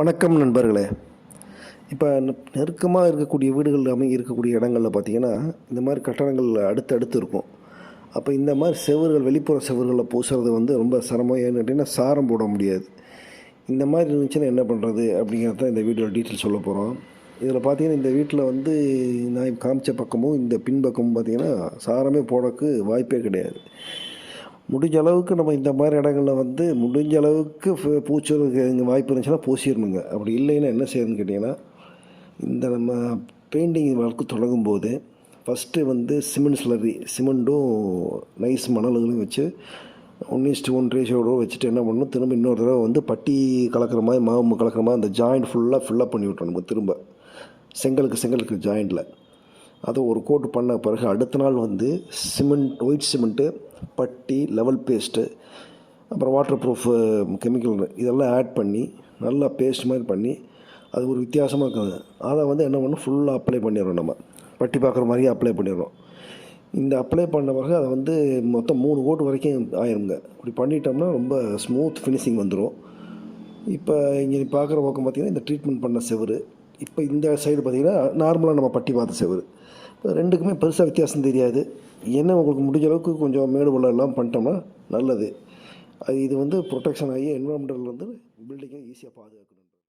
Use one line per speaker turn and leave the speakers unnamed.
வணக்கம் நண்பர்களே. இப்போ நெருக்கமாக இருக்கக்கூடிய வீடுகள் இருக்கக்கூடிய இடங்களில் பார்த்தீங்கன்னா, இந்த மாதிரி கட்டடங்கள் அடுத்தடுத்து இருக்கும். அப்போ இந்த மாதிரி செவுறுகள் வெளிப்புற செவுறுகளில் பூசுறது வந்து ரொம்ப சிரமம். ஏன்னு கேட்டிங்கன்னா, சாரம் போட முடியாது. இந்த மாதிரி இருந்துச்சுன்னா என்ன பண்ணுறது அப்படிங்கிறது தான் இந்த வீடியோவில் டீட்டெயில் சொல்ல போகிறோம். இதில் பார்த்தீங்கன்னா, இந்த வீட்டில் வந்து நான் காமிச்ச பக்கமும் இந்த பின்பக்கமும் பார்த்தீங்கன்னா, சாரமே போடக்கு வாய்ப்பே கிடையாது. முடிஞ்ச அளவுக்கு நம்ம இந்த மாதிரி இடங்களில் வந்து முடிஞ்ச அளவுக்கு பூச்சுறதுக்கு இங்கே வாய்ப்பு இருந்துச்சுன்னா பூசிடணுங்க. அப்படி இல்லைன்னா என்ன செய்யணும்னு கேட்டிங்கன்னா, இந்த நம்ம பெயிண்டிங் ஒர்க்கு தொடங்கும்போது ஃபஸ்ட்டு வந்து சிமெண்ட் ஸ்லரி சிமெண்ட்டும் நைஸ் மணல்களையும் வச்சு 1:1 ரேஷியோட வச்சுட்டு என்ன பண்ணணும், திரும்ப இன்னொரு தடவை வந்து பட்டி கலக்கிற மாதிரி மாவு கலக்கிற மாதிரி அந்த ஜாயிண்ட் ஃபுல்லாக ஃபில்லப் பண்ணி விட்டணும் திரும்ப செங்கலுக்கு ஜாயிண்டில். அதை ஒரு கோட்டு பண்ண பிறகு அடுத்த நாள் வந்து ஒயிட் சிமெண்ட்டு, பட்டி, லெவல் பேஸ்ட்டு, அப்புறம் வாட்டர் ப்ரூஃப் கெமிக்கல் இதெல்லாம் ஆட் பண்ணி நல்லா பேஸ்ட் மாதிரி பண்ணி அது ஒரு வித்தியாசமாக இருக்காது. அதை வந்து என்ன பண்ணணும், ஃபுல்லாக அப்ளை பண்ணிடுறோம். நம்ம பட்டி பார்க்குற மாதிரியே அப்ளை பண்ணிடுறோம். இந்த அப்ளை பண்ண பிறகு அதை வந்து மொத்தம் 3 கோட்டு வரைக்கும் ஆயிருங்க. இப்படி பண்ணிட்டோம்னா ரொம்ப ஸ்மூத் ஃபினிஷிங் வந்துடும். இப்போ இங்கே பார்க்குற பக்கம் பார்த்திங்கன்னா இந்த ட்ரீட்மெண்ட் பண்ண செவுரு, இப்போ இந்த சைடு பார்த்திங்கன்னா நார்மலாக நம்ம பட்டி பார்த்த செவுரு. இப்போ ரெண்டுக்குமே பெருசாக வித்தியாசம் தெரியாது. என்ன உங்களுக்கு முடிஞ்ச அளவுக்கு கொஞ்சம் மேடு பள்ளம் பண்ணிட்டோம்னா நல்லது. இது வந்து ப்ரொடெக்ஷன் ஆகி என்விரான்மெண்டல்லேருந்து பில்டிங்கை ஈஸியாக பாதுகாக்கணும்.